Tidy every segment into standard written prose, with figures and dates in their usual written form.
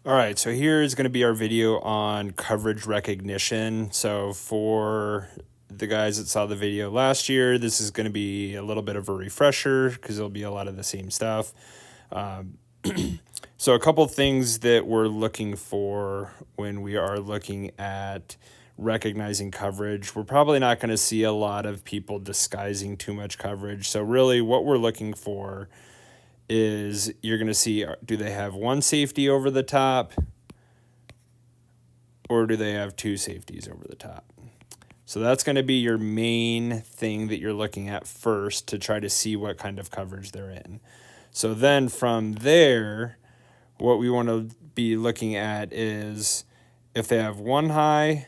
All right, so here is going to be our video on coverage recognition. So for the guys that saw the video last year, this is going to be a little bit of a refresher because it'll be a lot of the same stuff. So a couple things that we're looking for when we are looking at recognizing coverage. We're probably not going to see a lot of people disguising too much coverage. So really what we're looking for is you're going to see, do they have one safety over the top or do they have two safeties over the top? So that's going to be your main thing that you're looking at first to try to see what kind of coverage they're in. So then from there, what we want to be looking at is if they have one high,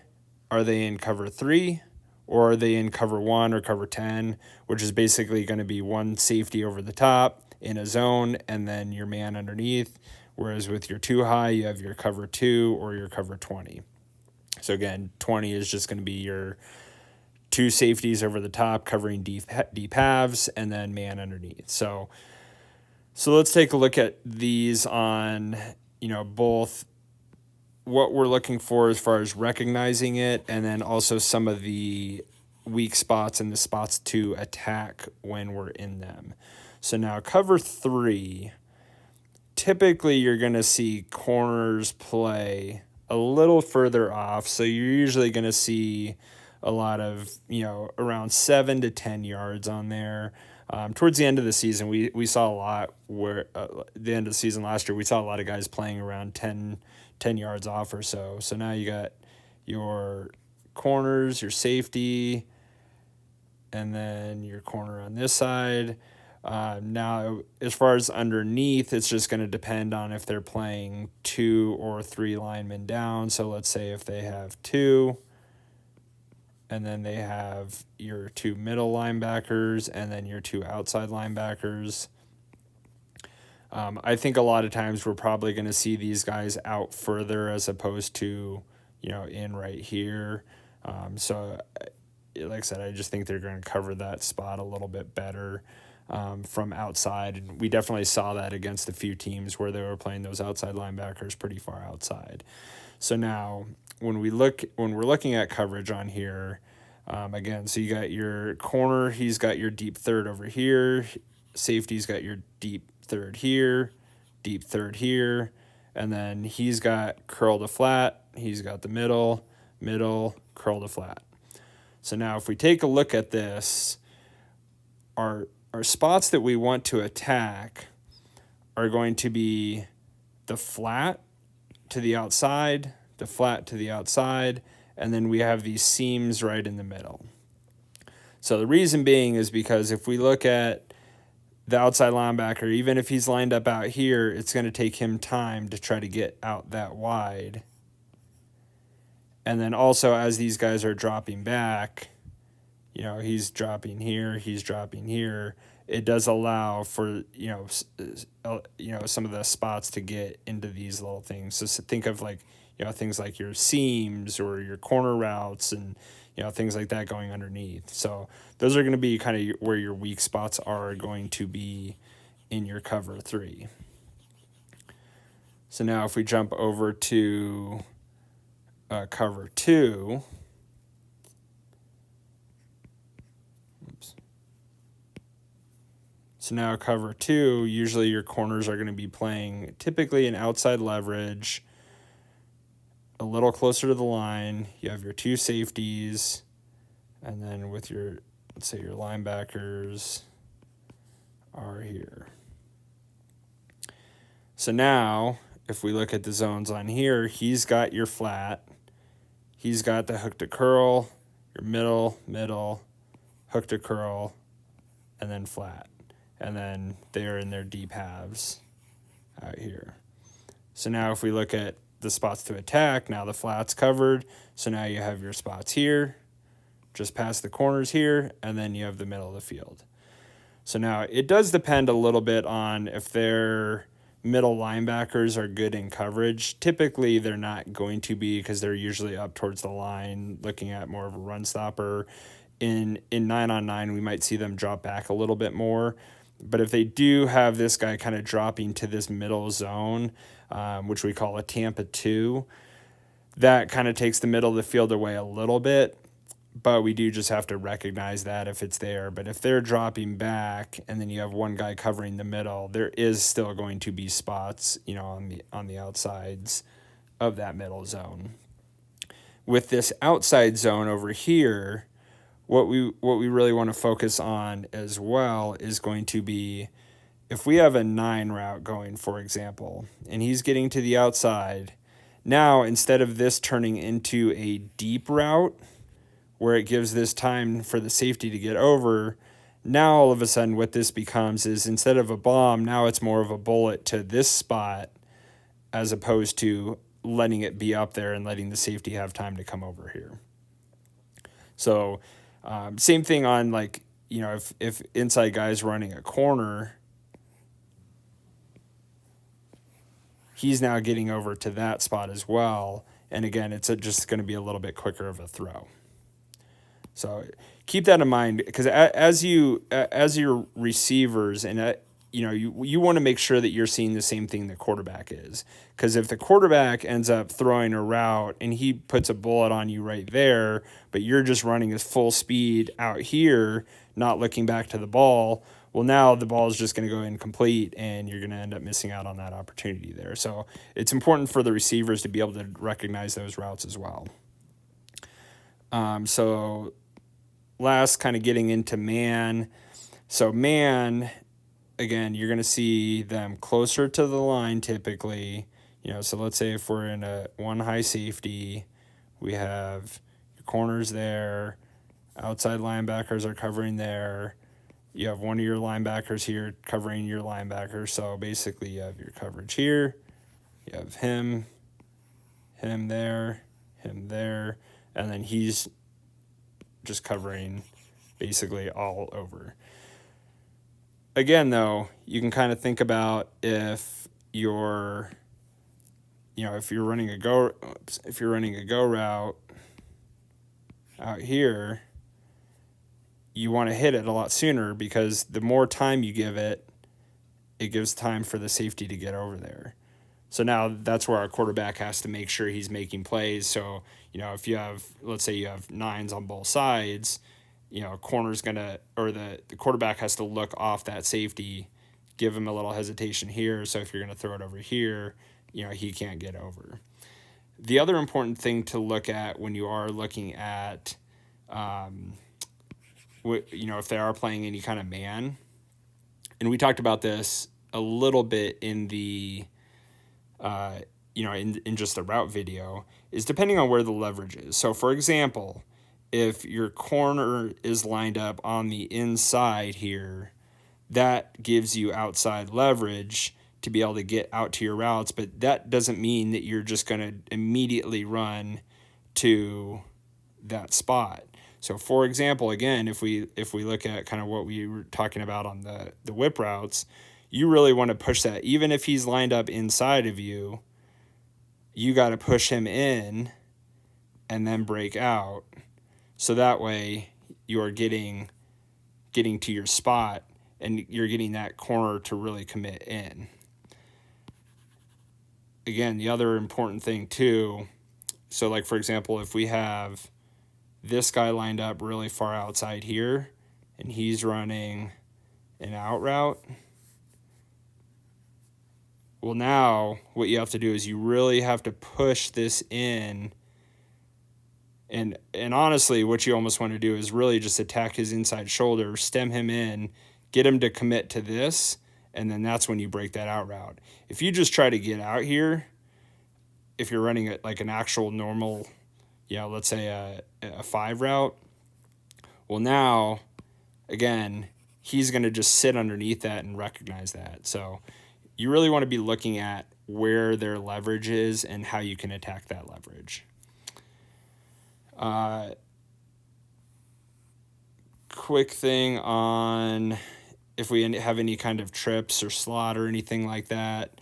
are they in cover 3 or are they in cover 1 or cover 10, which is basically going to be one safety over the top in a zone and then your man underneath. Whereas with your 2 high, you have your cover 2 or your cover 20. So again, 20 is just going to be your two safeties over the top covering deep halves and then man underneath. So let's take a look at these on, both what we're looking for as far as recognizing it and then also some of the weak spots and the spots to attack when we're in them. So now cover 3, typically you're going to see corners play a little further off. So you're usually going to see a lot of, around 7 to 10 yards on there. Towards the end of the season, we saw a lot where the end of the season last year, we saw a lot of guys playing around 10 yards off or so. So now you got your corners, your safety, and then your corner on this side. Now, as far as underneath, it's just going to depend on if they're playing 2 or 3 linemen down. So let's say if they have 2, and then they have your 2 middle linebackers, and then your 2 outside linebackers. I think a lot of times we're probably going to see these guys out further as opposed to, in right here. So, like I said, I just think they're going to cover that spot a little bit better from outside. And we definitely saw that against a few teams where they were playing those outside linebackers pretty far outside. So now when we're looking at coverage on here, again, so you got your corner, he's got your deep third over here, safety's got your deep third here, and then he's got curl to flat, he's got the middle, curl to flat. So now if we take a look at this, our spots that we want to attack are going to be the flat to the outside, the flat to the outside, and then we have these seams right in the middle. So the reason being is because if we look at the outside linebacker, even if he's lined up out here, it's going to take him time to try to get out that wide. And then also as these guys are dropping back, he's dropping here, it does allow for, some of the spots to get into these little things. So think of like, things like your seams or your corner routes and, things like that going underneath. So those are going to be kind of where your weak spots are going to be in your cover 3. So now if we jump over to cover 2, so now cover 2, usually your corners are going to be playing typically an outside leverage, a little closer to the line. You have your 2 safeties, and then with your, let's say your linebackers are here. So now, if we look at the zones on here, he's got your flat, he's got the hook to curl, your middle, hook to curl, and then flat. And then they're in their deep halves out here. So now if we look at the spots to attack, now the flat's covered. So now you have your spots here, just past the corners here, and then you have the middle of the field. So now it does depend a little bit on if their middle linebackers are good in coverage. Typically they're not going to be because they're usually up towards the line looking at more of a run stopper. In 9-on-9, we might see them drop back a little bit more. But if they do have this guy kind of dropping to this middle zone, which we call a Tampa 2, that kind of takes the middle of the field away a little bit. But we do just have to recognize that if it's there. But if they're dropping back and then you have one guy covering the middle, there is still going to be spots, on the outsides of that middle zone. With this outside zone over here, what we really want to focus on as well is going to be if we have a 9 route going, for example, and he's getting to the outside. Now, instead of this turning into a deep route, where it gives this time for the safety to get over, now all of a sudden what this becomes is instead of a bomb, now it's more of a bullet to this spot as opposed to letting it be up there and letting the safety have time to come over here. So same thing on if inside guy's running a corner, he's now getting over to that spot as well. And again, it's just going to be a little bit quicker of a throw. So keep that in mind, because as your receivers and you want to make sure that you're seeing the same thing the quarterback is, because if the quarterback ends up throwing a route and he puts a bullet on you right there, but you're just running at full speed out here, not looking back to the ball, well, now the ball is just going to go incomplete and you're going to end up missing out on that opportunity there. So it's important for the receivers to be able to recognize those routes as well. So last, kind of getting into man. So man, again, you're going to see them closer to the line typically. So let's say if we're in a one high safety, we have your corners there, outside linebackers are covering there. You have one of your linebackers here covering your linebacker. So basically you have your coverage here. You have him there, and then he's just covering basically all over. Again, though, you can kind of think about if you're running a go route out here, you want to hit it a lot sooner, because the more time you give it, it gives time for the safety to get over there. So now that's where our quarterback has to make sure he's making plays. So, if you have, let's say you have 9s on both sides, corner's the quarterback has to look off that safety, give him a little hesitation here. So if you're going to throw it over here, he can't get over. The other important thing to look at when you are looking at, if they are playing any kind of man, and we talked about this a little bit in the, in just the route video, is depending on where the leverage is. So for example, if your corner is lined up on the inside here, that gives you outside leverage to be able to get out to your routes, but that doesn't mean that you're just going to immediately run to that spot. So for example, again, if we look at kind of what we were talking about on the whip routes, you really want to push that. Even if he's lined up inside of you, you got to push him in and then break out. So that way you are getting to your spot and you're getting that corner to really commit in. Again, the other important thing too, so like for example, if we have this guy lined up really far outside here and he's running an out route, well, now what you have to do is you really have to push this in. And honestly, what you almost want to do is really just attack his inside shoulder, stem him in, get him to commit to this, and then that's when you break that out route. If you just try to get out here, if you're running it like an actual normal, let's say a 5 route, well, now, again, he's going to just sit underneath that and recognize that. So you really want to be looking at where their leverage is and how you can attack that leverage. Quick thing on if we have any kind of trips or slot or anything like that,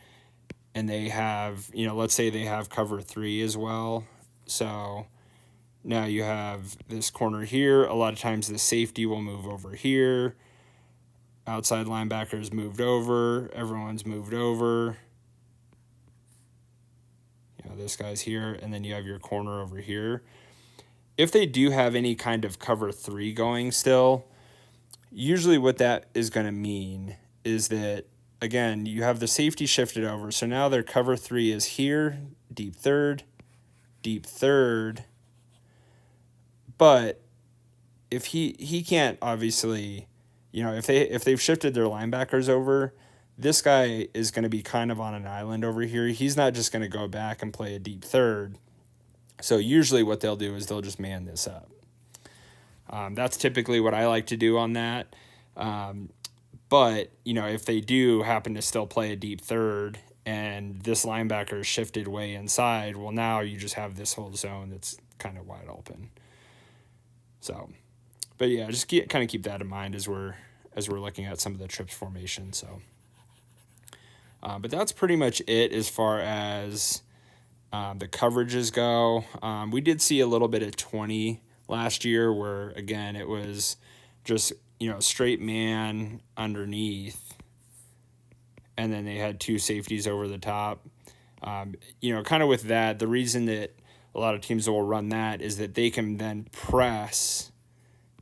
and they have, let's say they have cover 3 as well. So now you have this corner here. A lot of times the safety will move over here. Outside linebackers moved over. Everyone's moved over. This guy's here, and then you have your corner over here. If they do have any kind of cover 3 going still, usually what that is going to mean is that, again, you have the safety shifted over. So now their cover 3 is here, deep third. But if he can't, obviously, if they've shifted their linebackers over, this guy is going to be kind of on an island over here. He's not just going to go back and play a deep third. So usually what they'll do is they'll just man this up. That's typically what I like to do on that. But, if they do happen to still play a deep third and this linebacker is shifted way inside, well, now you just have this whole zone that's kind of wide open. So, but yeah, just kind of keep that in mind as we're looking at some of the trips formation. So, but that's pretty much it as far as the coverages go. We did see a little bit of 20 last year where, again, it was just, straight man underneath, and then they had 2 safeties over the top. Kind of with that, the reason that a lot of teams will run that is that they can then press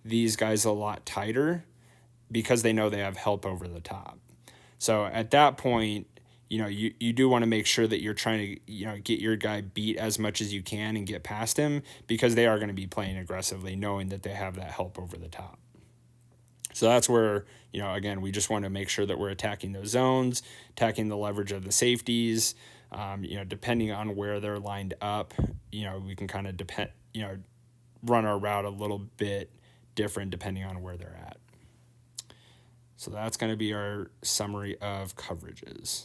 these guys a lot tighter because they know they have help over the top. So at that point, you do want to make sure that you're trying to, get your guy beat as much as you can and get past him, because they are going to be playing aggressively, knowing that they have that help over the top. So that's where, again, we just want to make sure that we're attacking those zones, attacking the leverage of the safeties. Depending on where they're lined up, we can kind of run our route a little bit different depending on where they're at. So that's going to be our summary of coverages.